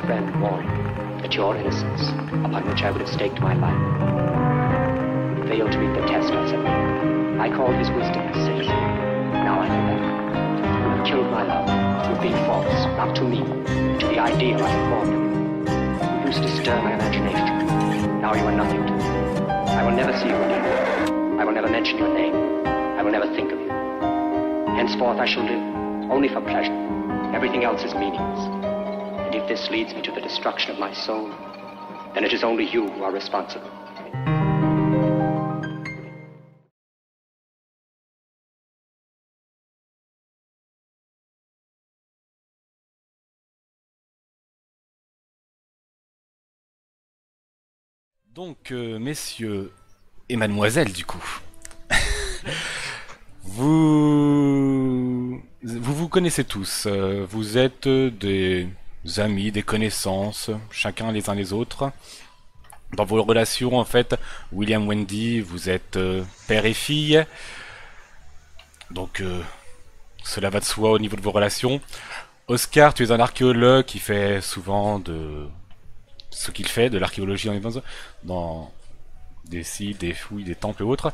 friend warned that your innocence, upon which I would have staked my life, would fail to meet the test I set. I called his wisdom silly. Now I know better. You have killed my love. You have been false, not to me, but to the ideal I have formed of you. You used to stir my imagination. Now you are nothing to me. I will never see you again. I will never mention your name. I will never think of you. Henceforth I shall live only for pleasure. Everything else is meaningless. And if this leads me to the destruction of my soul, then it is only you who are responsible. Donc, messieurs et mademoiselles, du coup, vous connaissez tous. Vous êtes des amis, des connaissances, chacun les uns les autres. Dans vos relations, en fait, William, Wendy, vous êtes père et fille. Donc, cela va de soi au niveau de vos relations. Oscar, tu es un archéologue qui fait souvent de ce qu'il fait, de l'archéologie dans des sites, des fouilles, des temples et autres,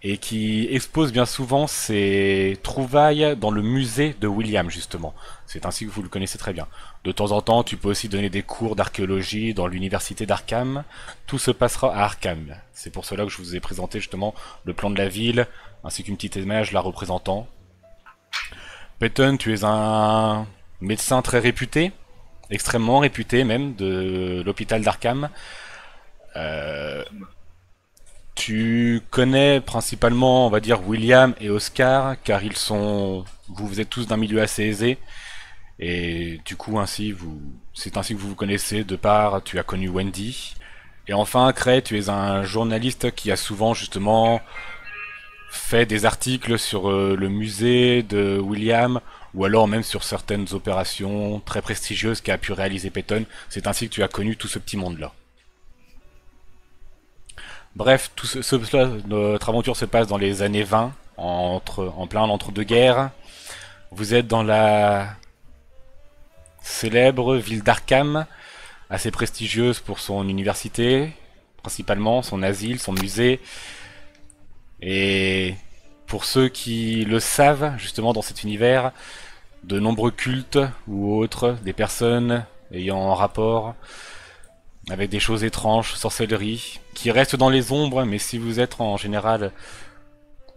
et qui expose bien souvent ses trouvailles dans le musée de William, justement. C'est ainsi que vous le connaissez très bien. De temps en temps, tu peux aussi donner des cours d'archéologie dans l'université d'Arkham. Tout se passera à Arkham. C'est pour cela que je vous ai présenté justement le plan de la ville, ainsi qu'une petite image la représentant. Peyton, tu es un médecin très réputé, extrêmement réputé même, de l'hôpital d'Arkham. Tu connais principalement, on va dire, William et Oscar, car ils sont... Vous êtes tous d'un milieu assez aisé, et du coup, c'est ainsi que vous vous connaissez, de part, tu as connu Wendy. Et enfin, Cray, tu es un journaliste qui a souvent, justement, fait des articles sur le musée de William, ou alors même sur certaines opérations très prestigieuses qu'a pu réaliser Peyton. C'est ainsi que tu as connu tout ce petit monde-là. Bref, notre aventure se passe dans les années 20, en plein entre-deux-guerres. Vous êtes dans la célèbre ville d'Arkham, assez prestigieuse pour son université, principalement, son asile, son musée. Et pour ceux qui le savent, justement dans cet univers, de nombreux cultes ou autres, des personnes ayant un rapport avec des choses étranges, sorcellerie, qui restent dans les ombres, mais si vous êtes en général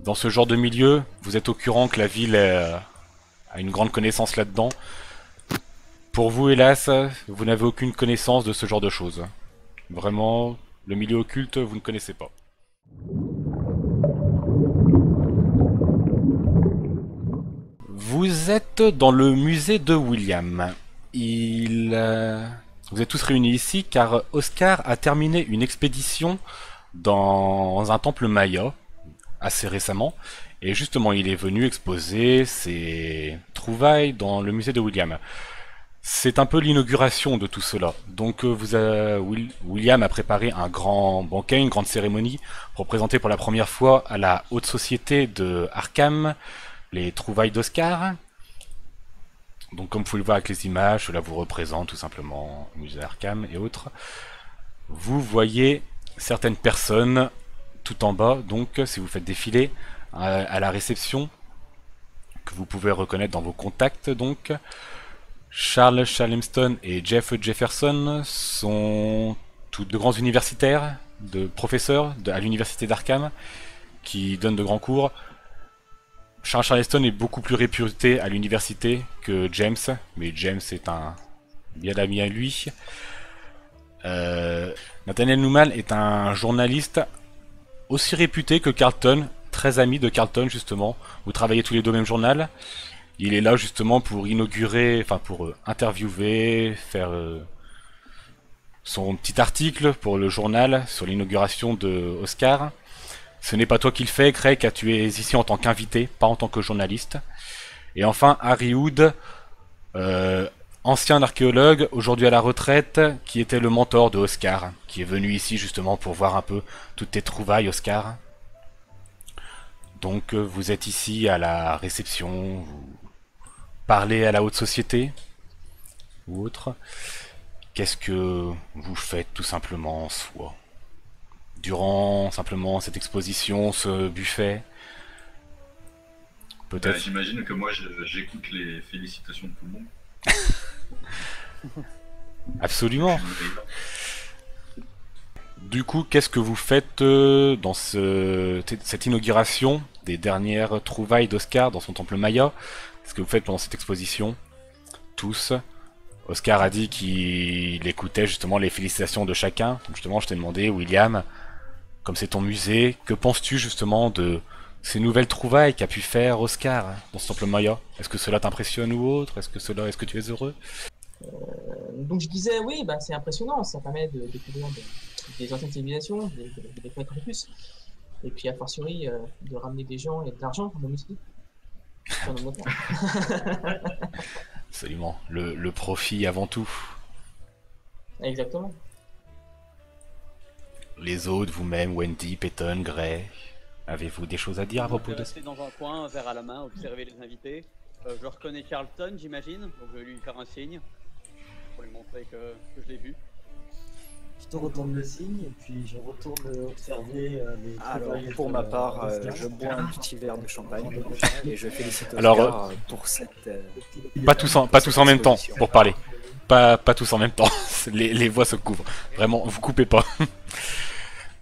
dans ce genre de milieu, vous êtes au courant que la ville a une grande connaissance là-dedans. Pour vous, hélas, vous n'avez aucune connaissance de ce genre de choses. Vraiment, le milieu occulte, vous ne connaissez pas. Vous êtes dans le musée de William. Vous êtes tous réunis ici car Oscar a terminé une expédition dans un temple maya assez récemment. Et justement, il est venu exposer ses trouvailles dans le musée de William. C'est un peu l'inauguration de tout cela. Donc William a préparé un grand banquet, une grande cérémonie pour présenter pour la première fois à la haute société de Arkham les trouvailles d'Oscar. Donc comme vous pouvez le voir avec les images, cela vous représente tout simplement le musée Arkham et autres. Vous voyez certaines personnes tout en bas, donc si vous faites défiler à la réception, que vous pouvez reconnaître dans vos contacts donc. Charles Charlemston et Jeff Jefferson sont tous de grands universitaires, de professeurs à l'université d'Arkham, qui donnent de grands cours. Charles Charleston est beaucoup plus réputé à l'université que James, mais James est un bien ami à lui. Nathaniel Newman est un journaliste aussi réputé que Carlton, très ami de Carlton justement. Vous travaillez tous les deux au même journal. Il est là justement pour inaugurer, enfin pour interviewer, faire son petit article pour le journal sur l'inauguration de Oscar. Ce n'est pas toi qui le fais, Craig, car tu es ici en tant qu'invité, pas en tant que journaliste. Et enfin, Harry Wood, ancien archéologue, aujourd'hui à la retraite, qui était le mentor de Oscar, qui est venu ici justement pour voir un peu toutes tes trouvailles, Oscar. Donc vous êtes ici à la réception, vous parlez à la haute société, ou autre. qu'est-ce que vous faites tout simplement en soi durant simplement cette exposition, ce buffet? Bah, Peut-être. j'imagine que moi j'écoute les félicitations de tout le monde. Absolument. Du coup, qu'est-ce que vous faites dans cette inauguration des dernières trouvailles d'Oscar dans son temple Maya? Qu'est-ce que vous faites pendant cette exposition? Tous. Oscar a dit qu'il écoutait justement les félicitations de chacun. Donc justement, je t'ai demandé, William, comme c'est ton musée, que penses-tu justement de ces nouvelles trouvailles qu'a pu faire Oscar dans ce temple Maya? Est-ce que cela t'impressionne ou autre? Est-ce que tu es heureux? Donc je disais, oui, bah, c'est impressionnant, ça permet de découvrir des anciennes civilisations, de les connaître un peu plus. Et puis, a fortiori, de ramener des gens et de l'argent dans nos musées. Sur nos moteurs. Absolument. Le profit avant tout. Exactement. Les autres, vous-même, Wendy, Peyton, Gray, avez-vous des choses à dire à propos de ça? Rester dans un coin, un verre à la main, observer les invités. Je reconnais Charlton, j'imagine, donc je vais lui faire un signe pour lui montrer que je l'ai vu. Je te retourne le signe et puis je retourne observer les Alors, trouvailles pour de- ma part, d'Oscar. je bois un petit verre de champagne et je félicite Oscar Alors, pour cette. Pas tous en même temps pour parler. Pas tous en même temps. Les voix se couvrent. Vraiment, vous coupez pas.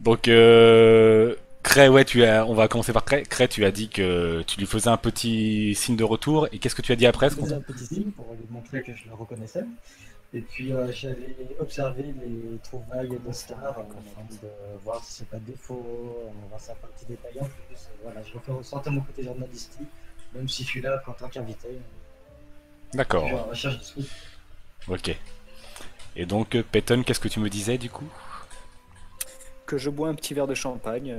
Donc, Cray, ouais, on va commencer par Cray. Cray, tu as dit que tu lui faisais un petit signe de retour. Et qu'est-ce que tu as dit après? Je faisais un petit signe pour lui montrer que je le reconnaissais. Et puis j'allais observer les trouvailles d'Oscar afin de voir si c'est pas de défaut, voir certains petits détails en plus. Voilà, je le fais ressortir mon côté journalistique, même si je suis là en tant qu'invité. D'accord. Toujours en recherche de scoop. Ok. Et donc, Peyton, qu'est-ce que tu me disais du coup? Que je bois un petit verre de champagne,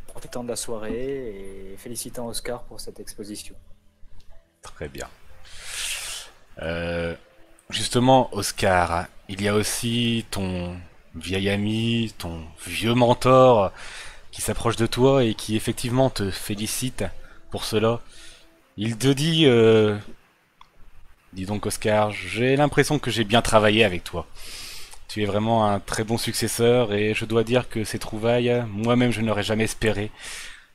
profitant de la soirée et félicitant Oscar pour cette exposition. Très bien. Justement, Oscar, il y a aussi ton vieil ami, ton vieux mentor qui s'approche de toi et qui effectivement te félicite pour cela. Il te dit, dis donc Oscar, j'ai l'impression que j'ai bien travaillé avec toi. Tu es vraiment un très bon successeur et je dois dire que ces trouvailles, moi-même je n'aurais jamais espéré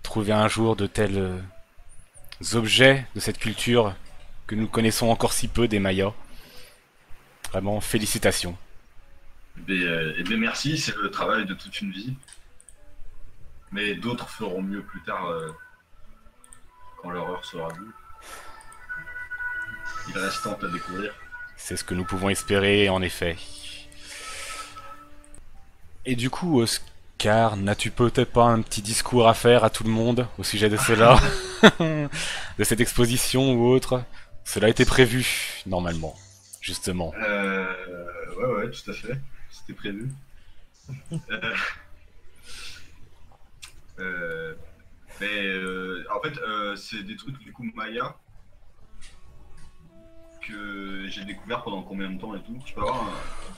trouver un jour de tels objets de cette culture que nous connaissons encore si peu des Mayas. Vraiment, félicitations. Eh bien, merci, c'est le travail de toute une vie. Mais d'autres feront mieux plus tard quand leur heure sera venue. Il reste tant à découvrir. C'est ce que nous pouvons espérer, en effet. Et du coup, Oscar, n'as-tu peut-être pas un petit discours à faire à tout le monde au sujet de cela? De cette exposition ou autre? Cela a été prévu, normalement, justement. Ouais, tout à fait. C'était prévu. En fait, c'est des trucs du coup Maya que j'ai découvert pendant combien de temps et tout. Je peux avoir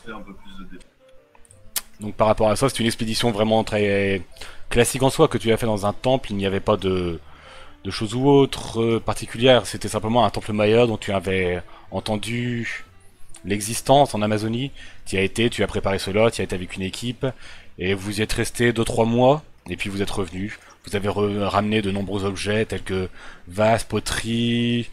un peu plus de détails. Donc par rapport à ça, c'est une expédition vraiment très classique en soi que tu as fait dans un temple. Il n'y avait pas de choses ou autres particulières. C'était simplement un temple Maya dont tu avais entendu l'existence en Amazonie. Tu y as été, tu as préparé cela, tu y as été avec une équipe et vous y êtes resté 2-3 mois et puis vous êtes revenu. Vous avez ramené de nombreux objets tels que vases, poteries,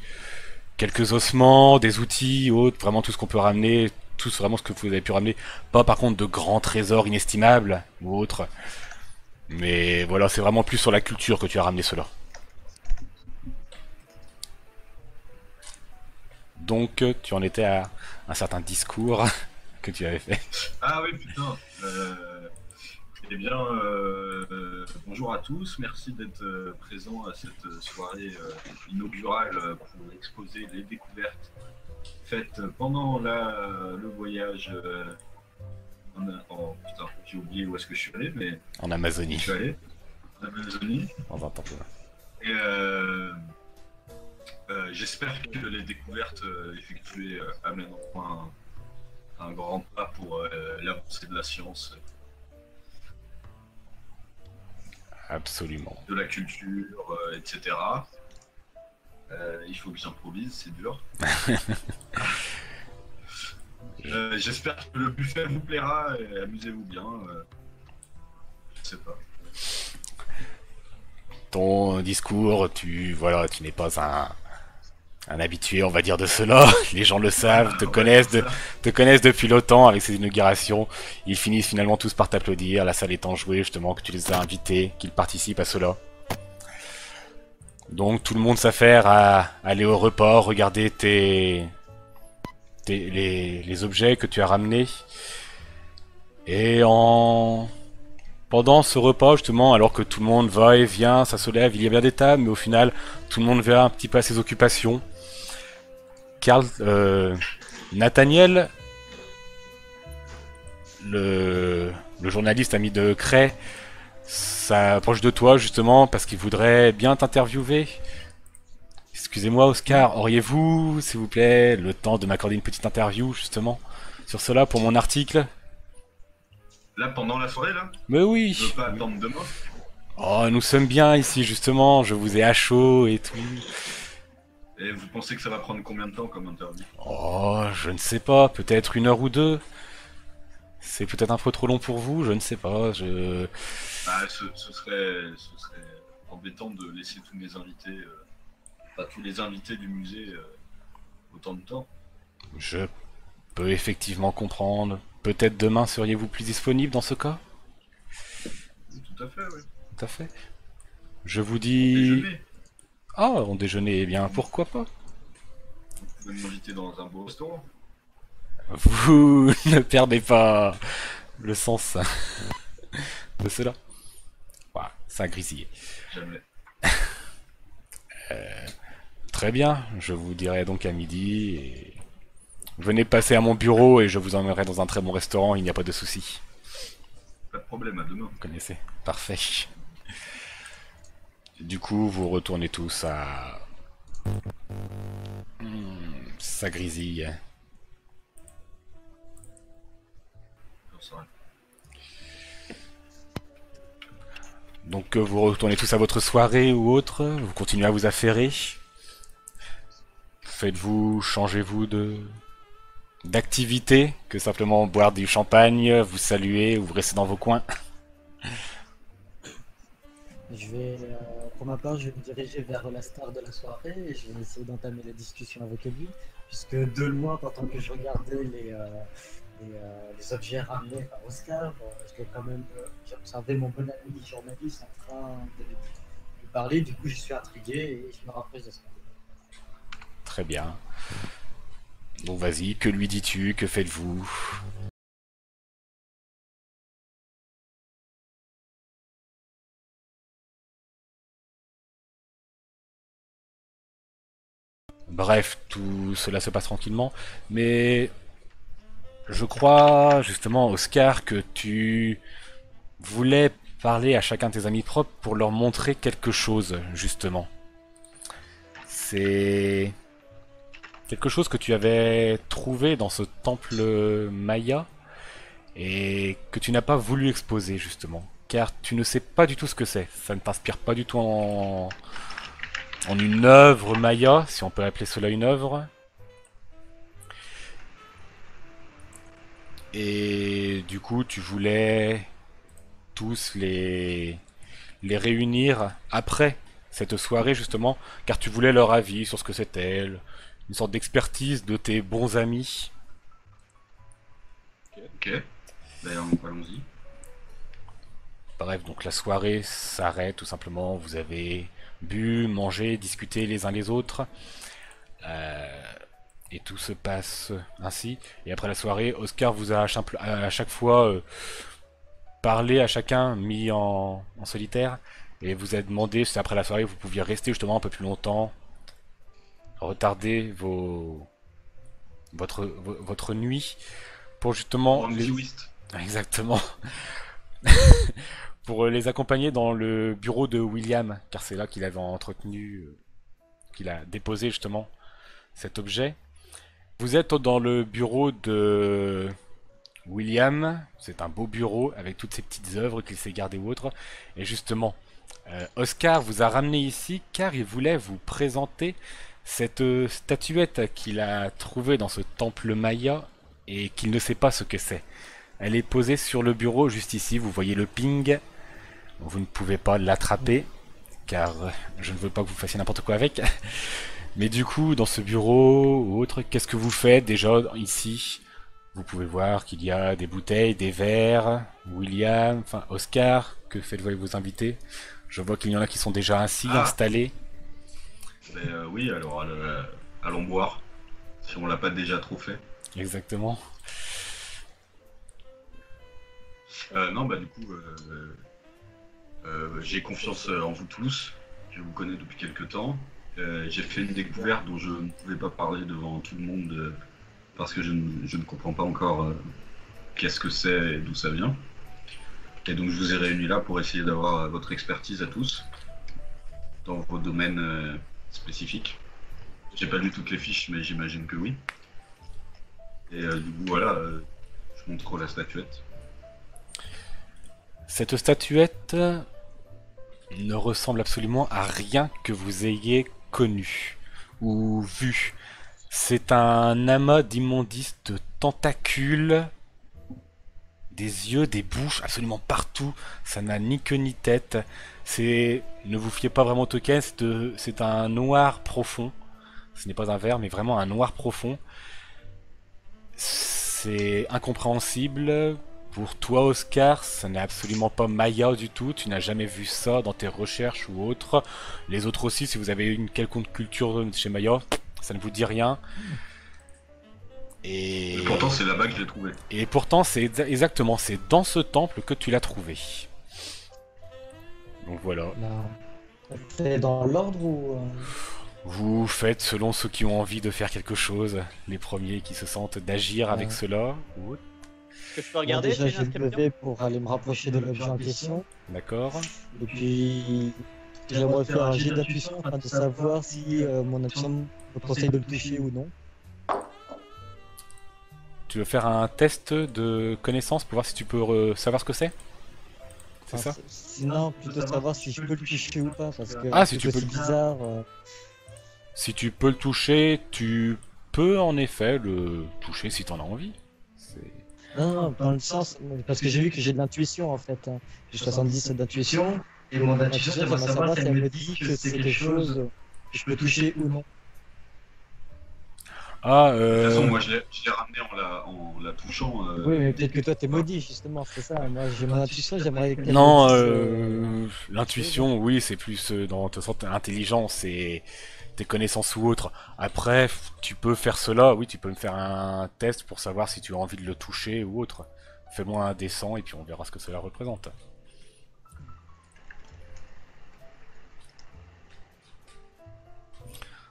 quelques ossements, des outils, autres, vraiment tout ce qu'on peut ramener, tout vraiment ce que vous avez pu ramener. Pas par contre de grands trésors inestimables ou autres. Mais voilà, c'est vraiment plus sur la culture que tu as ramené cela. Donc tu en étais à un certain discours que tu avais fait. Ah oui, putain. Eh bien, bonjour à tous. Merci d'être présents à cette soirée inaugurale pour exposer les découvertes faites pendant le voyage. Putain, j'ai oublié où est-ce que je suis allé, mais En Amazonie. je suis allé en Amazonie. Dans un temple. Et j'espère que les découvertes effectuées amèneront un grand pas pour l'avancée de la science, Absolument. de la culture, etc. Il faut que j'improvise, c'est dur. J'espère que le buffet vous plaira et amusez-vous bien. Je sais pas. Ton discours, tu n'es pas un habitué, on va dire, de cela. Les gens le savent, te connaissent depuis longtemps avec ces inaugurations. Ils finissent finalement tous par t'applaudir, la salle étant jouée, justement, que tu les as invités, qu'ils participent à cela. Donc tout le monde s'affaire à aller au repas, regarder les objets que tu as ramenés. Et pendant ce repas, justement, alors que tout le monde va et vient, ça se lève, il y a bien des tables, mais au final, tout le monde va un petit peu à ses occupations. Nathaniel, le journaliste ami de Cray, s'approche de toi, justement, parce qu'il voudrait bien t'interviewer. Excusez-moi, Oscar, auriez-vous, s'il vous plaît, le temps de m'accorder une petite interview, justement, sur cela, pour mon article? Là, pendant la soirée, là? Mais oui. Je veux pas attendre demain. Oh, nous sommes bien ici, justement. Je vous ai à chaud et tout. Et vous pensez que ça va prendre combien de temps comme interview? Oh, je ne sais pas. Peut-être 1 heure ou 2. C'est peut-être un peu trop long pour vous. Je ne sais pas. Bah, ce serait embêtant de laisser tous mes invités, tous les invités du musée, autant de temps. Je peux effectivement comprendre. Peut-être demain seriez-vous plus disponible dans ce cas? Tout à fait, oui. Tout à fait. Je vous dis... Déjeuner. Ah, on déjeuner, eh bien, pourquoi pas? Vous pouvez m'inviter dans un beau restaurant. Vous ne perdez pas le sens de cela. Voilà, ça a grésillé. Jamais. Très bien, je vous dirai donc à midi. Et... venez passer à mon bureau et je vous emmènerai dans un très bon restaurant, il n'y a pas de souci. Pas de problème, à demain. Vous connaissez. Parfait. Du coup, vous retournez tous à... ça grésille. Donc vous retournez tous à votre soirée ou autre, vous continuez à vous affairer. Changez-vous d'activité que simplement boire du champagne, vous saluer ou vous restez dans vos coins? Pour ma part, je vais me diriger vers la star de la soirée et je vais essayer d'entamer la discussion avec lui, puisque de loin, pendant que je regardais les objets ramenés par Oscar, j'ai observé mon bon ami journaliste en train de lui parler, du coup je suis intrigué et je me rapproche de ça. Très bien. Donc vas-y, que lui dis-tu? Que faites-vous? Bref, tout cela se passe tranquillement, mais je crois justement, Oscar, que tu voulais parler à chacun de tes amis propres pour leur montrer quelque chose, justement. C'est quelque chose que tu avais trouvé dans ce temple maya et que tu n'as pas voulu exposer, justement, car tu ne sais pas du tout ce que c'est. Ça ne t'inspire pas du tout en une œuvre maya, si on peut appeler cela une œuvre. Et du coup, tu voulais tous les réunir après cette soirée, justement, car tu voulais leur avis sur ce que c'était, une sorte d'expertise de tes bons amis. Ok, ben allons-y. Bref, donc la soirée s'arrête tout simplement, vous avez bu, mangé, discuté les uns les autres. Et tout se passe ainsi. Et après la soirée, Oscar vous a à chaque fois parlé à chacun, mis en solitaire. Et vous a demandé si après la soirée vous pouviez rester justement un peu plus longtemps. Retarder votre nuit. Pour justement... Exactement. Pour les accompagner dans le bureau de William. Car c'est là qu'il avait entretenu... qu'il a déposé justement cet objet. Vous êtes dans le bureau de William, c'est un beau bureau avec toutes ces petites œuvres qu'il s'est gardées ou autres. Et justement, Oscar vous a ramené ici car il voulait vous présenter cette statuette qu'il a trouvée dans ce temple maya et qu'il ne sait pas ce que c'est. Elle est posée sur le bureau juste ici, vous voyez le ping. Vous ne pouvez pas l'attraper, car je ne veux pas que vous fassiez n'importe quoi avec. Mais du coup, dans ce bureau ou autre, qu'est-ce que vous faites déjà ici? Vous pouvez voir qu'il y a des bouteilles, des verres, William, enfin Oscar, que faites-vous avec vos invités? Je vois qu'il y en a qui sont déjà assis, installés. Oui, alors allons boire, si on l'a pas déjà trop fait. Exactement. Non, bah du coup, j'ai confiance en vous tous. Je vous connais depuis quelques temps. J'ai fait une découverte dont je ne pouvais pas parler devant tout le monde parce que je ne comprends pas encore qu'est-ce que c'est et d'où ça vient. Et donc je vous ai réunis là pour essayer d'avoir votre expertise à tous dans vos domaines spécifiques. J'ai pas lu toutes les fiches, mais j'imagine que oui. Et du coup, voilà, je montre la statuette. Cette statuette ne ressemble absolument à rien que vous ayez connu ou vu. C'est un amas d'immondices de tentacules, des yeux, des bouches, absolument partout. Ça n'a ni queue ni tête. Ne vous fiez pas vraiment au token, c'est un noir profond. Ce n'est pas un vert, mais vraiment un noir profond. C'est incompréhensible. Pour toi, Oscar, ça n'est absolument pas Maya du tout. Tu n'as jamais vu ça dans tes recherches ou autres. Les autres aussi, si vous avez une quelconque culture chez Maya, ça ne vous dit rien. Et pourtant, c'est là-bas que je l'ai trouvé. Et pourtant, exactement, c'est dans ce temple que tu l'as trouvé. Donc voilà. C'est dans l'ordre ou... Vous faites selon ceux qui ont envie de faire quelque chose. Les premiers qui se sentent d'agir avec cela. Ou autre. Que je peux regarder déjà, j'ai levé pour aller me rapprocher de l'objet en question. D'accord. Et puis, j'aimerais faire un jet d'intuition afin de savoir si mon action me conseille de le toucher ou non. Tu veux faire un test de connaissance pour voir si tu peux savoir ce que c'est? C'est ça? Sinon, plutôt savoir si je peux le toucher ou pas, parce que si tu peux. C'est bizarre. Si tu peux le toucher, tu peux en effet le toucher si t'en as envie. Non, dans le sens, parce que j'ai vu que j'ai de l'intuition en fait. J'ai 70 d'intuition, et mon intuition, j'aimerais savoir si elle me dit que c'est quelque chose que je peux toucher ou non. De toute façon, moi je l'ai ramené en la touchant. Oui, mais peut-être que toi t'es maudit justement, c'est ça. Moi j'ai mon intuition, j'aimerais qu'elle Non, me dise, l'intuition, oui, c'est plus dans ta sorte intelligence et tes connaissances ou autres. Après, tu peux faire cela, oui, tu peux me faire un test pour savoir si tu as envie de le toucher ou autre. Fais-moi un dessin et puis on verra ce que cela représente.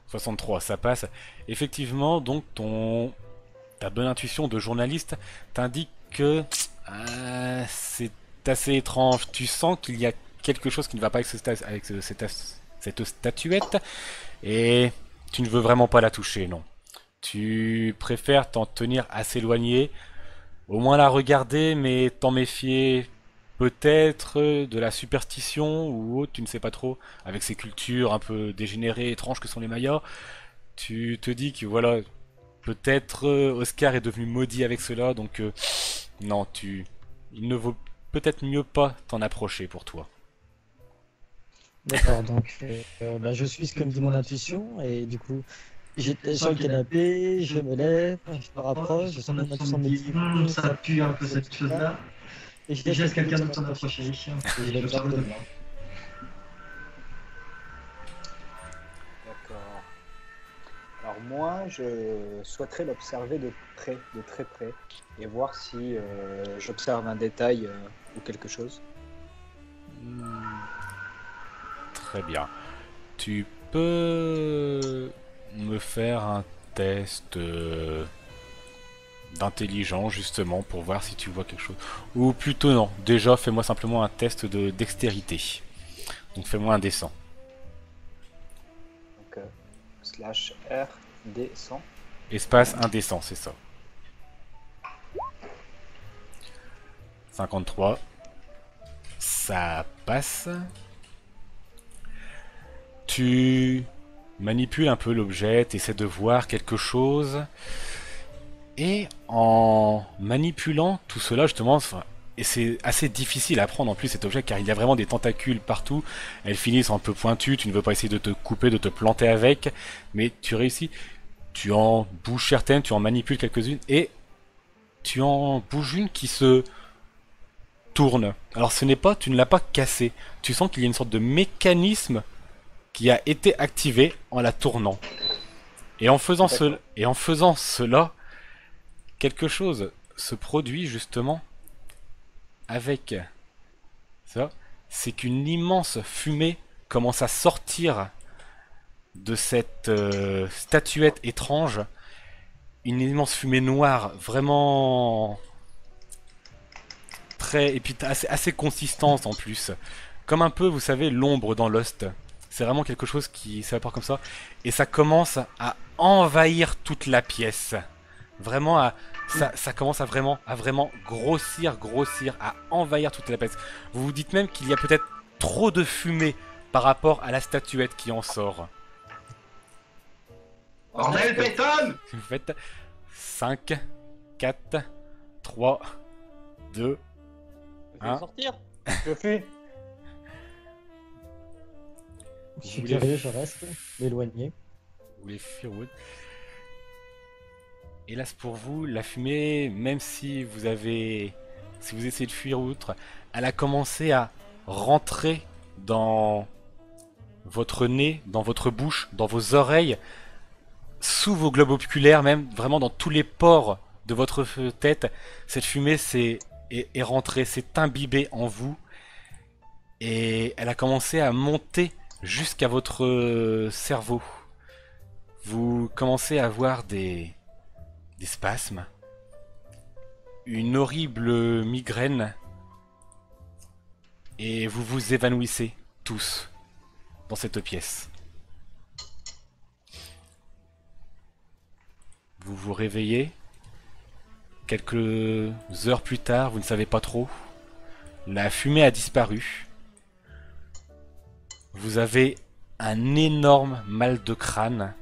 « 63, ça passe. Effectivement, donc ta bonne intuition de journaliste t'indique que c'est assez étrange. Tu sens qu'il y a quelque chose qui ne va pas avec cette statuette et tu ne veux vraiment pas la toucher, non. Tu préfères t'en tenir assez éloigné, au moins la regarder, mais t'en méfier peut-être de la superstition ou autre, tu ne sais pas trop, avec ces cultures un peu dégénérées, étranges que sont les Mayas. Tu te dis que voilà, peut-être Oscar est devenu maudit avec cela, donc non, il ne vaut peut-être mieux pas t'en approcher pour toi. D'accord, donc je suis ce que me dit mon intuition, et du coup, j'étais sur le canapé, je me lève, je me rapproche, je sens mon intuition me dit ça pue un peu cette chose-là, et je laisse quelqu'un d'autre s'en approcher, et je l'observe de loin. D'accord. Alors moi, je souhaiterais l'observer de près, de très près, et voir si j'observe un détail ou quelque chose. Très bien. Tu peux me faire un test d'intelligence justement pour voir si tu vois quelque chose. Ou plutôt non, déjà fais-moi simplement un test de dextérité. Donc fais-moi un dessin. Donc slash R D100. Espace indécent, c'est ça. 53. Ça passe. Tu manipules un peu l'objet, tu essaies de voir quelque chose. Et en manipulant tout cela, justement, enfin, et c'est assez difficile à prendre en plus cet objet car il y a vraiment des tentacules partout. Elles finissent un peu pointues, tu ne veux pas essayer de te couper, de te planter avec, mais tu réussis. Tu en bouges certaines, tu en manipules quelques-unes et tu en bouges une qui se tourne. Alors ce n'est pas, tu ne l'as pas cassée. Tu sens qu'il y a une sorte de mécanisme qui a été activé en la tournant. Et en faisant, cela, quelque chose se produit justement avec ça. C'est qu'une immense fumée commence à sortir de cette statuette étrange. Une immense fumée noire, vraiment très, et puis assez consistante en plus. Comme un peu, vous savez, l'ombre dans Lost. C'est vraiment quelque chose qui s'évapore comme ça. Et ça commence à envahir toute la pièce. Vraiment, ça commence à vraiment grossir, à envahir toute la pièce. Vous vous dites même qu'il y a peut-être trop de fumée par rapport à la statuette qui en sort. Bordel, pétonne! Vous faites 5, 4, 3, 2, Je vais Hein sortir. Je fuis. Je suis voulez- curieux, je reste, m'éloigner. vous voulez fuir Wood. Hélas pour vous, la fumée, même si vous essayez de fuir outre, elle a commencé à rentrer dans votre nez, dans votre bouche, dans vos oreilles, sous vos globes oculaires même, vraiment dans tous les pores de votre tête. Cette fumée est rentrée, s'est imbibée en vous et elle a commencé à monter jusqu'à votre cerveau. Vous commencez à avoir des spasmes, une horrible migraine et vous vous évanouissez tous dans cette pièce. Vous vous réveillez quelques heures plus tard, vous ne savez pas trop. La fumée a disparu. Vous avez un énorme mal de crâne.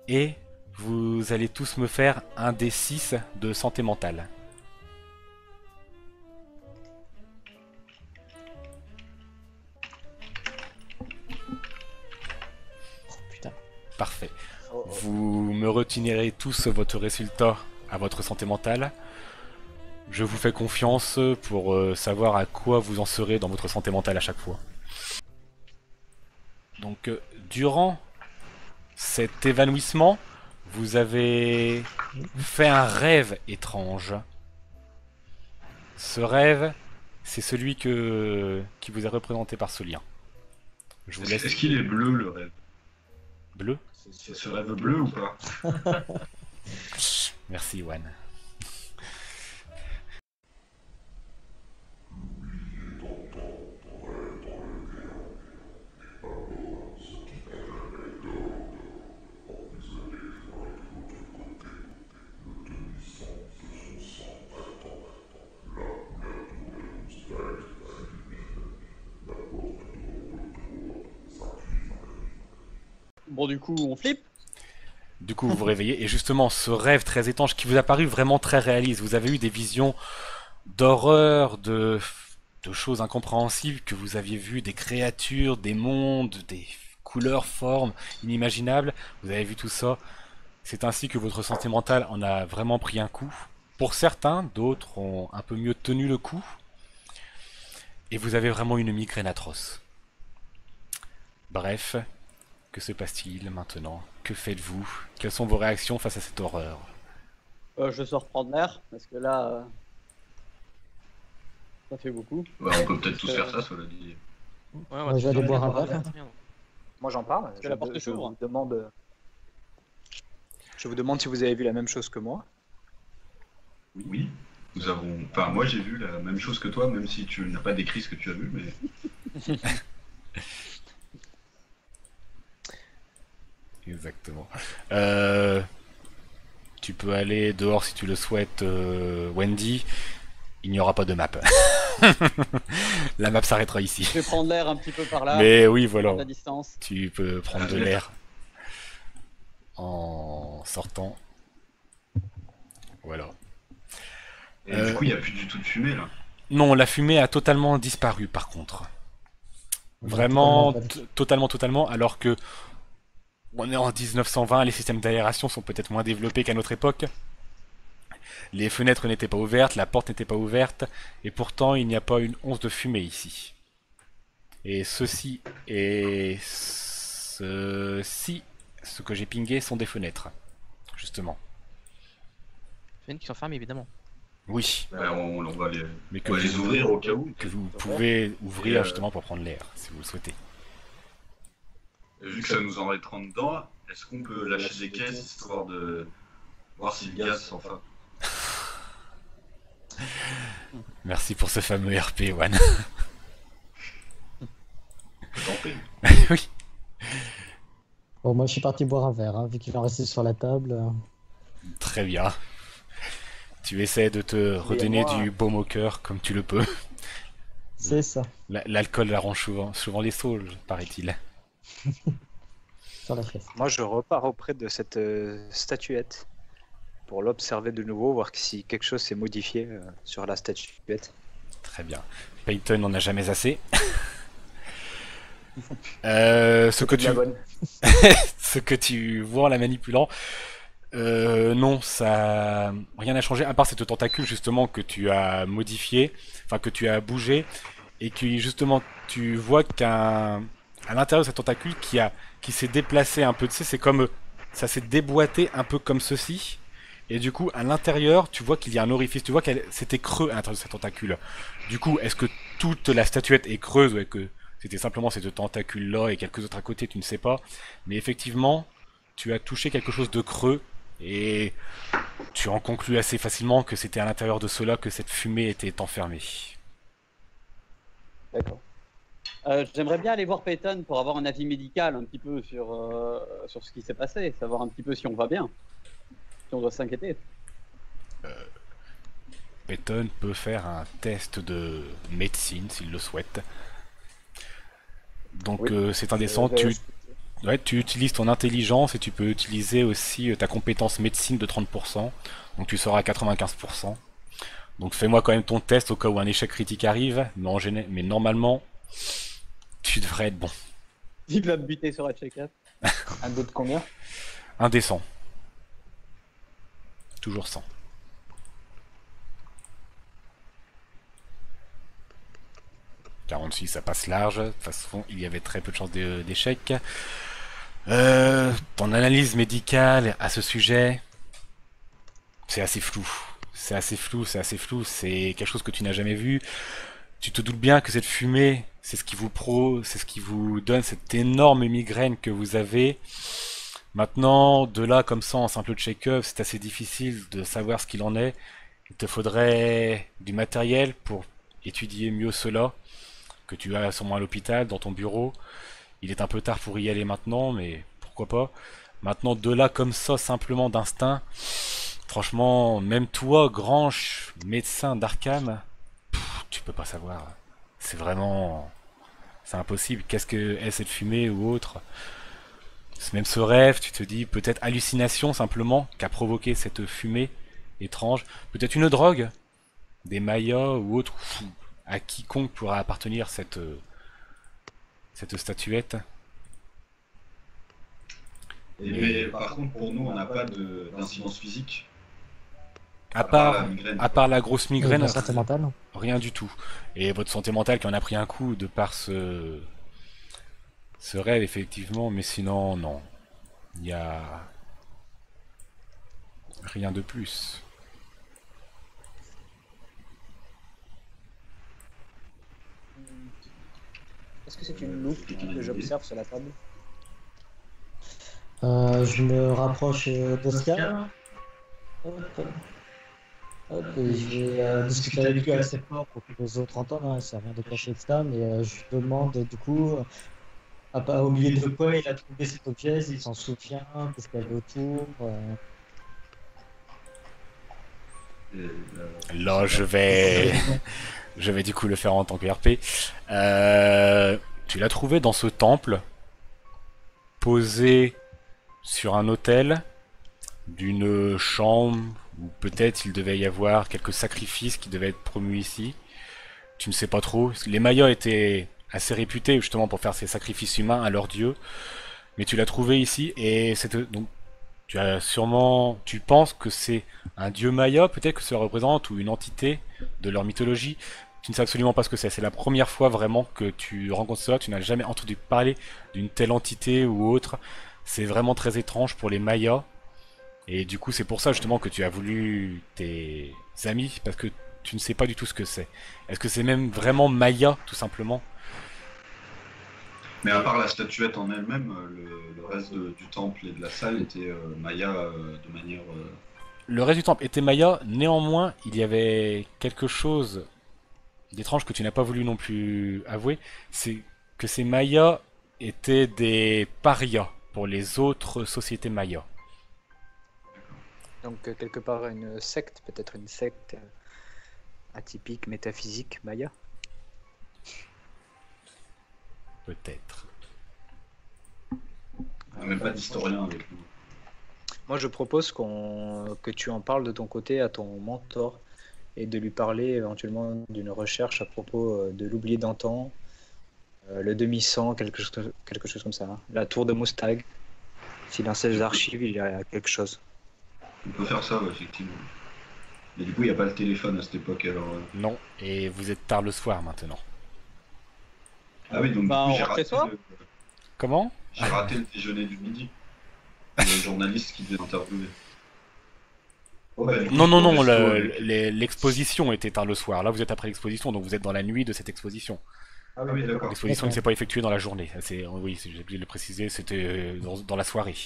Et vous allez tous me faire un des 6 de santé mentale. Oh putain. Parfait. Oh, oh. Vous me retirez tous votre résultat à votre santé mentale. Je vous fais confiance pour savoir à quoi vous en serez dans votre santé mentale à chaque fois. Donc, durant cet évanouissement, vous avez fait un rêve étrange. Ce rêve, c'est celui qui vous est représenté par ce lien. Je vous laisse Est-ce qu'il est bleu le rêve? bleu. C'est ce rêve bleu ou pas? Merci, Juan. Bon, du coup, on flippe. Du coup, vous vous réveillez et justement, ce rêve très étrange qui vous a paru vraiment très réaliste. Vous avez eu des visions d'horreur, de choses incompréhensibles que vous aviez vues, des créatures, des mondes, des couleurs, formes inimaginables. Vous avez vu tout ça. C'est ainsi que votre santé mentale en a vraiment pris un coup. Pour certains, d'autres ont un peu mieux tenu le coup. Et vous avez vraiment une migraine atroce. Bref, que se passe-t-il maintenant? Que faites-vous? Quelles sont vos réactions face à cette horreur? Je sors prendre l'air, parce que là, ça fait beaucoup. Ouais, on peut peut-être tous faire ça, cela dit. Ouais, Moi, je vais aller boire un verre. Moi j'en parle. que la porte je s'ouvre. vous demande. Je vous demande si vous avez vu la même chose que moi. Oui, nous avons. Enfin, moi j'ai vu la même chose que toi, même si tu n'as pas décrit ce que tu as vu, mais. Exactement. Tu peux aller dehors si tu le souhaites, Wendy. Il n'y aura pas de map. La map s'arrêtera ici. Je vais prendre l'air un petit peu par là, Mais oui, voilà. prendre la distance. Tu peux prendre de l'air en sortant. Voilà. Et du coup, il n'y a plus du tout de fumée là. Non, la fumée a totalement disparu par contre. Totalement Vraiment, pas. totalement, alors que on est en 1920, les systèmes d'aération sont peut-être moins développés qu'à notre époque. Les fenêtres n'étaient pas ouvertes, la porte n'était pas ouverte, et pourtant il n'y a pas une once de fumée ici. Et ceci et ceci, ce que j'ai pingé sont des fenêtres, justement. Fenêtres qui sont fermées, évidemment. Oui, Ouais, on va les, mais on va les ouvrir au cas où. que vous pouvez ouvrir Et, justement pour prendre l'air, si vous le souhaitez. Et vu que ça nous en mettra dedans, est-ce qu'on peut lâcher des caisses histoire de voir si le gaz s'enflamme? Merci pour ce fameux RP, One. T'en prie. Oui. Bon, moi je suis parti boire un verre, hein, vu qu'il en restait sur la table. Très bien. Tu essaies de te redonner moi- du baume au cœur comme tu le peux. C'est ça, L'alcool arrange souvent les saules, paraît-il. sur la chaise. Moi, je repars auprès de cette statuette pour l'observer de nouveau, voir si quelque chose s'est modifié sur la statuette. Très bien. Peyton n'en a jamais assez. Ce que tu... La bonne. ce que tu vois en la manipulant, non, ça rien n'a changé à part cette tentacule justement que tu as modifié, enfin que tu as bougé et qui justement tu vois qu'à l'intérieur de cette tentacule qui s'est déplacé un peu, tu sais, c'est comme ça s'est déboîté un peu comme ceci. Et du coup, à l'intérieur, tu vois qu'il y a un orifice. Tu vois qu'elle c'était creux à l'intérieur de cette tentacule. Du coup, est-ce que toute la statuette est creuse ou est-ce que c'était simplement cette tentacule-là et quelques autres à côté, tu ne sais pas. Mais effectivement, tu as touché quelque chose de creux et tu en conclus assez facilement que c'était à l'intérieur de cela que cette fumée était enfermée. D'accord. J'aimerais bien aller voir Peyton pour avoir un avis médical un petit peu sur ce qui s'est passé, savoir un petit peu si on va bien, si on doit s'inquiéter. Peyton peut faire un test de médecine s'il le souhaite. Donc Oui. c'est indécent, tu utilises ton intelligence et tu peux utiliser aussi ta compétence médecine de 30%. Donc tu seras à 95%. Donc fais-moi quand même ton test au cas où un échec critique arrive, mais normalement, tu devrais être bon. Il va me buter sur un check-up. Un dé de combien? Indécent. Toujours 100. « 46, ça passe large. De toute façon, il y avait très peu de chances d'échec. Ton analyse médicale à ce sujet, c'est assez flou. C'est assez flou. C'est quelque chose que tu n'as jamais vu. Tu te doutes bien que cette fumée, c'est ce qui vous donne cette énorme migraine que vous avez. Maintenant, de là, comme ça, en simple check-up, c'est assez difficile de savoir ce qu'il en est. Il te faudrait du matériel pour étudier mieux cela, que tu as sûrement à l'hôpital, dans ton bureau. Il est un peu tard pour y aller maintenant, mais pourquoi pas. Maintenant, de là, comme ça, simplement d'instinct, franchement, même toi, grand médecin d'Arkham, tu peux pas savoir. C'est vraiment... C'est impossible. Qu'est-ce que est cette fumée ou autre? Même ce rêve, tu te dis peut-être hallucination simplement qu'a provoqué cette fumée étrange. Peut-être une drogue, des mayas ou autre, à quiconque pourra appartenir cette statuette. Mais par contre, pour nous, on n'a pas d'incidence physique. À la part, migraine. à part la grosse migraine, La santé mentale. rien du tout. Et votre santé mentale qui en a pris un coup de par ce rêve, effectivement, mais sinon, non. Il n'y a rien de plus. Est-ce que c'est une loupe que j'observe sur la table? Je me rapproche d'Oscar. Hop. Hop, et je vais discuter avec lui assez fort pour que les autres entendent, hein, ça rien de caché, etc. Mais je lui demande du coup, au milieu de quoi il a trouvé cet objet, il s'en souvient, qu'est-ce qu'il y avait autour. Là, je vais du coup le faire en tant que RP. Tu l'as trouvé dans ce temple, posé sur un autel d'une chambre ou peut-être il devait y avoir quelques sacrifices qui devaient être promus ici. Tu ne sais pas trop. Les Mayas étaient assez réputés justement pour faire ces sacrifices humains à leurs dieux, mais tu l'as trouvé ici et c'est donc tu as sûrement, tu penses que c'est un dieu Maya, peut-être que ça représente ou une entité de leur mythologie. Tu ne sais absolument pas ce que c'est. C'est la première fois vraiment que tu rencontres ça. Tu n'as jamais entendu parler d'une telle entité ou autre. C'est vraiment très étrange pour les Mayas. Et du coup, c'est pour ça justement que tu as voulu tes amis, parce que tu ne sais pas du tout ce que c'est. Est-ce que c'est même vraiment Maya, tout simplement? Mais à part la statuette en elle-même, le reste du temple et de la salle était Maya de manière. Le reste du temple était Maya, néanmoins, il y avait quelque chose d'étrange que tu n'as pas voulu non plus avouer, c'est que ces Mayas étaient des parias pour les autres sociétés Mayas. Donc, quelque part, une secte, peut-être une secte atypique, métaphysique, Maya. Peut-être. On n'a même pas d'historien avec nous. Moi, je propose que tu en parles de ton côté à ton mentor et de lui parler éventuellement d'une recherche à propos de l'oublié d'antan, le demi-sang, quelque chose comme ça, hein. La tour de Moustag. Si dans ses archives, il y a quelque chose. On peut faire ça, ouais, effectivement. Mais du coup, il n'y a pas le téléphone à cette époque, alors. Non, et vous êtes tard le soir maintenant. Ah oui, donc Bah, du coup, on j'ai rentre raté, chez soi Comment? j'ai raté le déjeuner du midi. Le journaliste qui devait interviewer. Oh, bah, du coup, Non, non, je non, suis au resto avec- l'exposition était tard le soir. Là, vous êtes après l'exposition, donc vous êtes dans la nuit de cette exposition. Ah oui, d'accord. L'exposition ne s'est pas effectuée dans la journée. Oui, j'ai oublié de le préciser, c'était dans la soirée.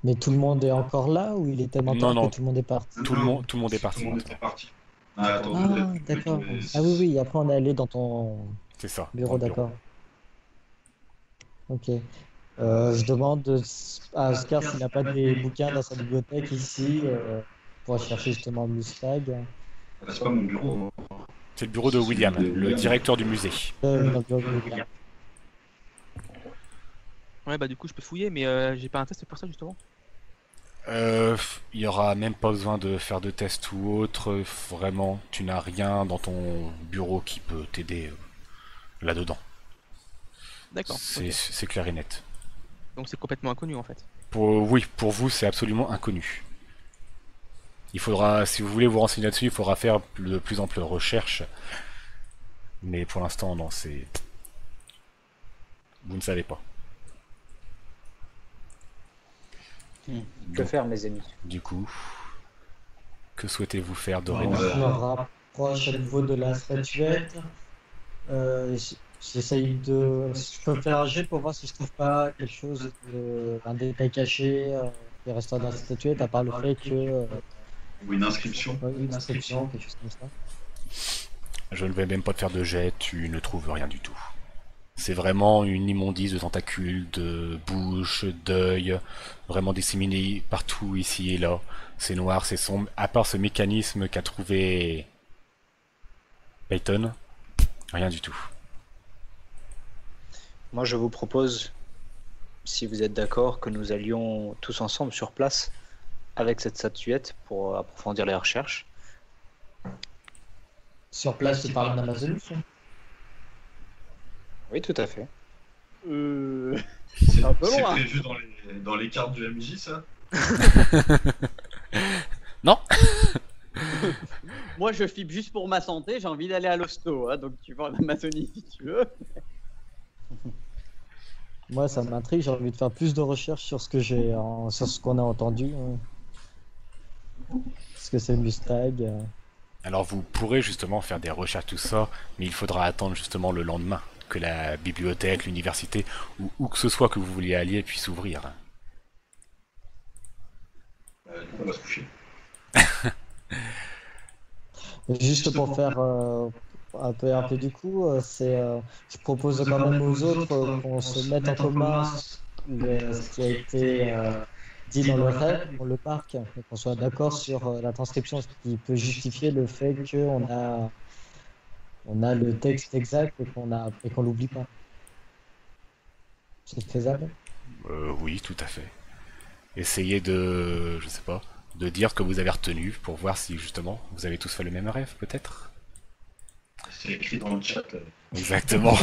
Mais tout le monde est encore là ou il est tellement Non, tard non. que tout le monde est parti? Tout le monde est parti Tout le monde maintenant. était parti. Ah, attends, Ah, peut-être que d'accord. les- Ah oui, oui, après on est allé dans ton C'est ça. dans bureau, le d'accord. Ok. Je demande à Oscar s'il n'a pas des bouquins dans sa bibliothèque ici pour chercher justement Mustag. Ah, c'est pas mon bureau. C'est le bureau de William, le directeur du musée. Dans le bureau de William. Ouais, bah du coup, je peux fouiller, mais j'ai pas un test pour ça justement. Il y aura même pas besoin de faire de tests ou autre. Vraiment, tu n'as rien dans ton bureau qui peut t'aider là-dedans. D'accord. Ok. C'est clair et net. Donc c'est complètement inconnu en fait. Oui, pour vous, c'est absolument inconnu. Il faudra, si vous voulez vous renseigner là-dessus, il faudra faire de plus amples recherches. Mais pour l'instant, non, c'est... Vous ne savez pas. Que faire, mes amis? Du coup, que souhaitez-vous faire Je dorénavant? me rapproche à nouveau de la statuette. J'essaye de. Je peux faire un jet pour voir si je trouve pas quelque chose, un détail caché qui reste dans la statuette, à part le fait que. Ou une inscription. Une inscription, quelque chose comme ça. Je ne vais même pas te faire de jet, tu ne trouves rien du tout. C'est vraiment une immondice de tentacules, de bouches, d'œils, vraiment disséminés partout ici et là. C'est noir, c'est sombre. À part ce mécanisme qu'a trouvé Peyton, rien du tout. Moi, je vous propose, si vous êtes d'accord, que nous allions tous ensemble sur place avec cette statuette pour approfondir les recherches. Sur place, tu parles d'Amazonie? Oui, tout à fait. C'est un peu c'est loin. prévu dans les cartes du MJ, ça? Non. Moi, je flippe juste pour ma santé. J'ai envie d'aller à l'hosto, hein, donc tu vas en Amazonie si tu veux. Moi, ça m'intrigue, j'ai envie de faire plus de recherches sur ce que sur ce qu'on a entendu. Ce que c'est Mustag. Alors vous pourrez justement faire des recherches, tout ça, mais il faudra attendre justement le lendemain que la bibliothèque, l'université ou où que ce soit que vous vouliez aller puisse ouvrir. Du coup, on va se coucher. Juste pour faire un peu du coup, je propose quand même aux autres qu'on se mette en commun ce qui a été dit dans le rêve, dans le parc, et qu'on soit d'accord sur la transcription, ce qui peut justifier le fait on a le texte exact et qu'on l'oublie pas. C'est faisable? Oui, tout à fait. Essayez de, je sais pas, de dire ce que vous avez retenu pour voir si justement vous avez tous fait le même rêve, peut-être. C'est écrit dans le chat. Exactement.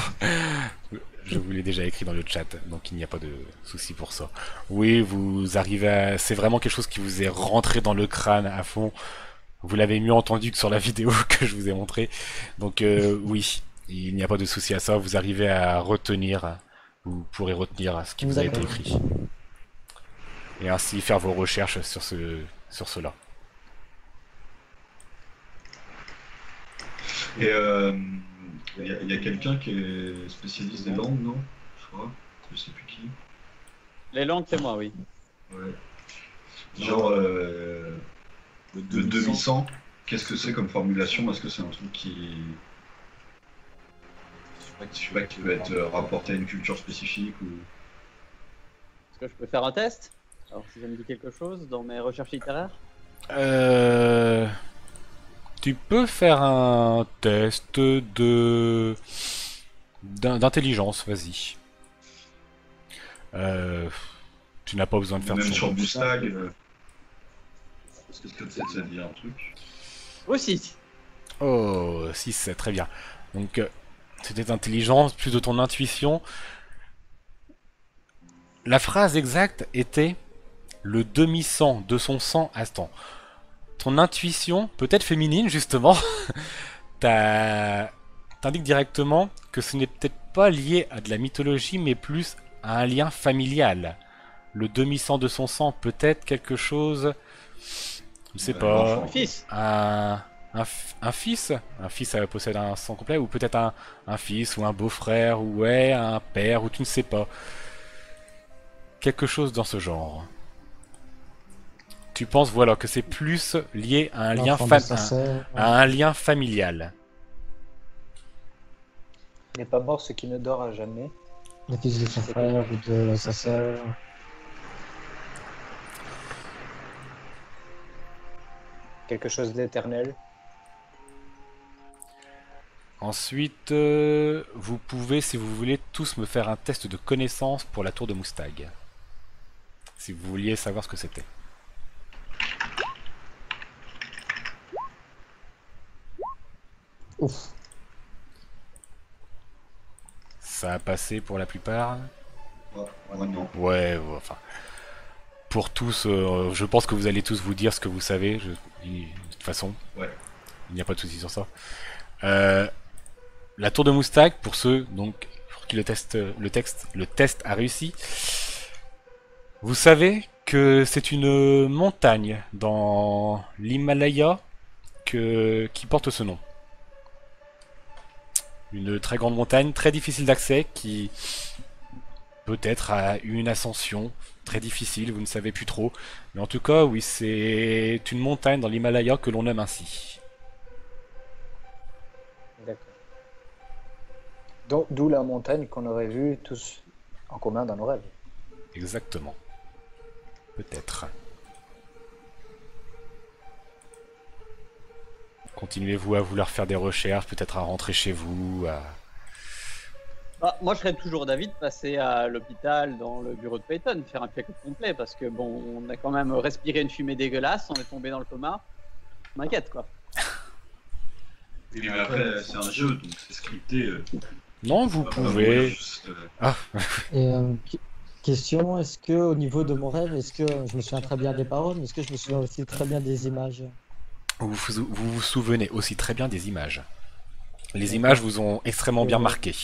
Je vous l'ai déjà écrit dans le chat, donc il n'y a pas de souci pour ça. Oui, vous arrivez à... C'est vraiment quelque chose qui vous est rentré dans le crâne à fond. Vous l'avez mieux entendu que sur la vidéo que je vous ai montré. Donc oui, il n'y a pas de souci à ça. Vous arrivez à retenir, vous pourrez retenir ce qui vous a été écrit. Et ainsi faire vos recherches sur cela. Et il y a quelqu'un qui est spécialiste des langues, non? Je crois. Je sais plus qui. Les langues, c'est moi, oui. Ouais. Genre, le 2100, qu'est-ce que c'est comme formulation? Est-ce que c'est un truc qui... Je sais pas, qui peut être rapporté à une culture spécifique ou... Est-ce que je peux faire un test? Alors, si ça me dit quelque chose dans mes recherches littéraires? Tu peux faire un test d'intelligence, vas-y. Tu n'as pas besoin de faire Même ton- sur Boostag, est-ce que ça dit un truc? Aussi. Oh, 6, très bien. Donc, c'était intelligence, plus de ton intuition. La phrase exacte était le demi-sang de son sang instant. Ton intuition, peut-être féminine justement, t'indique directement que ce n'est peut-être pas lié à de la mythologie, mais plus à un lien familial. Le demi-sang de son sang, peut-être quelque chose, je ne sais pas, Mon fils. un fils possède un sang complet, ou peut-être un fils, ou un beau-frère, ou ouais, un père, ou tu ne sais pas. Quelque chose dans ce genre. Tu penses, voilà, que c'est plus lié à un lien, à un lien familial. Il n'est pas mort ce qui ne dort à jamais. Le fils de son frère ou de sa sœur. Quelque chose d'éternel. Ensuite, vous pouvez, si vous voulez, tous me faire un test de connaissance pour la tour de Moustag. Si vous vouliez savoir ce que c'était. Ouf. Ça a passé pour la plupart. Ouais, non. Ouais, enfin. Pour tous, je pense que vous allez tous vous dire ce que vous savez, de toute façon. Ouais. Il n'y a pas de souci sur ça. La tour de Moustag, pour ceux donc pour qui le test a réussi. Vous savez que c'est une montagne dans l'Himalaya qui porte ce nom. Une très grande montagne, très difficile d'accès, qui peut-être a eu une ascension très difficile, vous ne savez plus trop. Mais en tout cas, oui, c'est une montagne dans l'Himalaya que l'on nomme ainsi. D'accord. D'où la montagne qu'on aurait vue tous en commun dans nos rêves. Exactement. Peut-être. Continuez-vous à vouloir faire des recherches, peut-être à rentrer chez vous, à... Bah, moi, je serais toujours d'avis de passer à l'hôpital, dans le bureau de Peyton, faire un check-up complet, parce que bon, on a quand même respiré une fumée dégueulasse, on est tombé dans le coma. Je m'inquiète, quoi. Oui, mais après, c'est un jeu, donc c'est scripté. Non, vous pouvez... Juste, Et question, est-ce que au niveau de mon rêve, est-ce que je me souviens très bien des paroles, mais est-ce que je me souviens aussi très bien des images? Vous souvenez aussi très bien des images. Les images vous ont extrêmement bien marqué.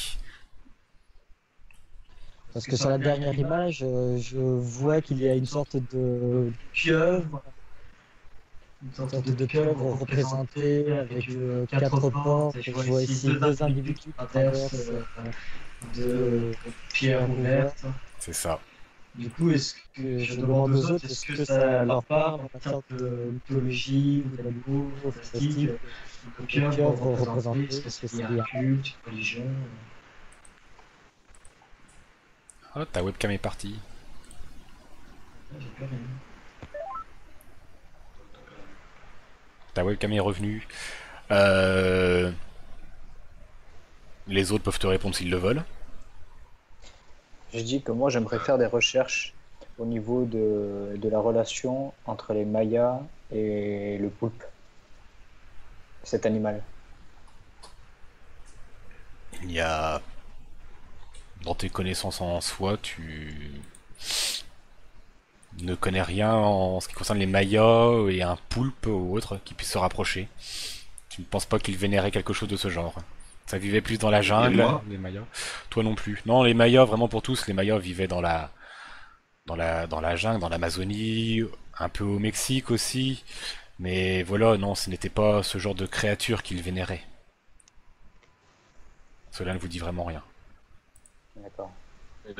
Parce que sur la dernière image, je vois qu'il y a une sorte de pieuvre. Une sorte de pieuvre représentée avec 4 portes. Et je vois ici 2 individus qui traversent de pierres ouvertes. C'est ça. Du coup, est-ce que je demande aux autres, est-ce que ça leur parle en matière de mythologie ou d'amour, fantastique, de pieuvre représentée, est-ce que c'est un culte, une religion? Oh, ta webcam est partie. J'ai plus rien. Ta webcam est revenue. Les autres peuvent te répondre s'ils le veulent. Je dis que moi j'aimerais faire des recherches au niveau de la relation entre les Mayas et le poulpe, cet animal. Il y a... Dans tes connaissances en soi, tu ne connais rien en ce qui concerne les Mayas et un poulpe ou autre qui puisse se rapprocher. Tu ne penses pas qu'ils vénéraient quelque chose de ce genre. Ça vivait plus dans la jungle, moi les Mayas. Toi non plus. Non, les Mayas, vraiment pour tous, les Mayas vivaient dans la jungle, dans l'Amazonie, un peu au Mexique aussi. Mais voilà, non, ce n'était pas ce genre de créature qu'ils vénéraient. Cela ne vous dit vraiment rien. D'accord.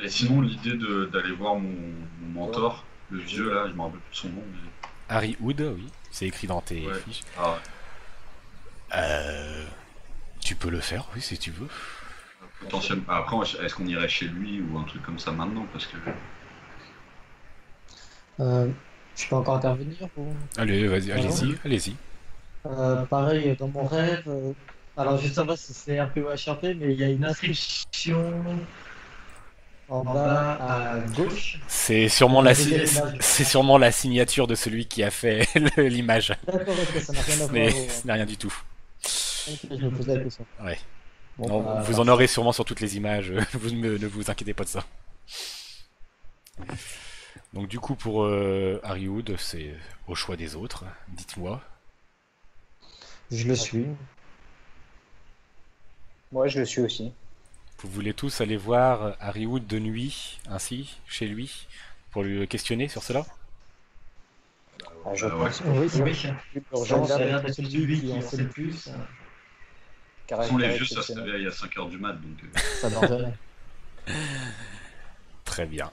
Et sinon, l'idée d'aller voir mon mentor, le vieux là, je me rappelle plus de son nom. Mais... Harry Hood, oui, c'est écrit dans tes Ouais. fiches. Ah, Tu peux le faire, oui, si tu veux. potentiellement. Après, est-ce qu'on irait chez lui ou un truc comme ça maintenant? Parce que. Je peux encore intervenir ou... Allez, vas-y, allez-y, allez-y. Pareil, dans mon rêve, alors je sais pas si c'est un peu HRP, mais il y a une inscription en bas à gauche. C'est sûrement la, Deuxième image. c'est sûrement la signature de celui qui a fait l'image. D'accord, ok, ça n'a rien à Mais voir. ce n'est rien du tout. Ok, je me posais la question. Ouais. Bon, Non, bah, vous en aurez sûrement sur toutes les images, ne vous inquiétez pas de ça. Donc du coup pour Harry Hood, c'est au choix des autres. Dites-moi. je le suis. Moi, je le suis aussi. Vous voulez tous aller voir Harry Hood de nuit, ainsi, chez lui, pour le questionner sur cela? Ah, je ouais. pense Oui, oui. que Urgence, l'urgence ça a l'air d'être celui qui en sait le plus. De toute façon, les vieux, ça se réveille à 5h du mat, donc. Ça dort jamais. Très bien.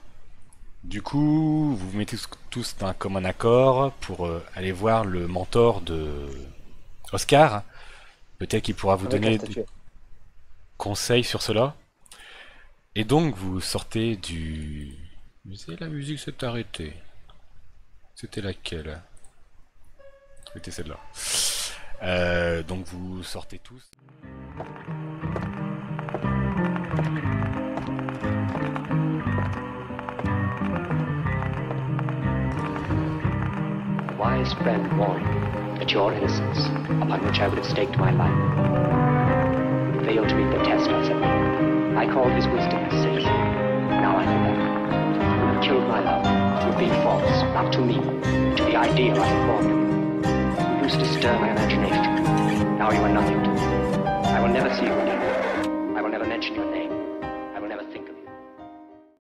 Du coup, vous vous mettez tous d'un commun accord pour aller voir le mentor de Oscar. Peut-être qu'il pourra vous Avec la donner statue. des conseils sur cela. Et donc, vous sortez du... La musique s'est arrêtée. C'était laquelle? C'était celle-là. Donc, vous sortez tous. A wise friend warned me that your innocence, upon which I would have staked my life, would fail to meet the test, I said. I called his wisdom a sin. Now I know that. You have killed my love. You've been false, not to me, but to the ideal I formed. You used to stir my imagination. Now you are nothing to me. I will never see you again. I will never mention your name.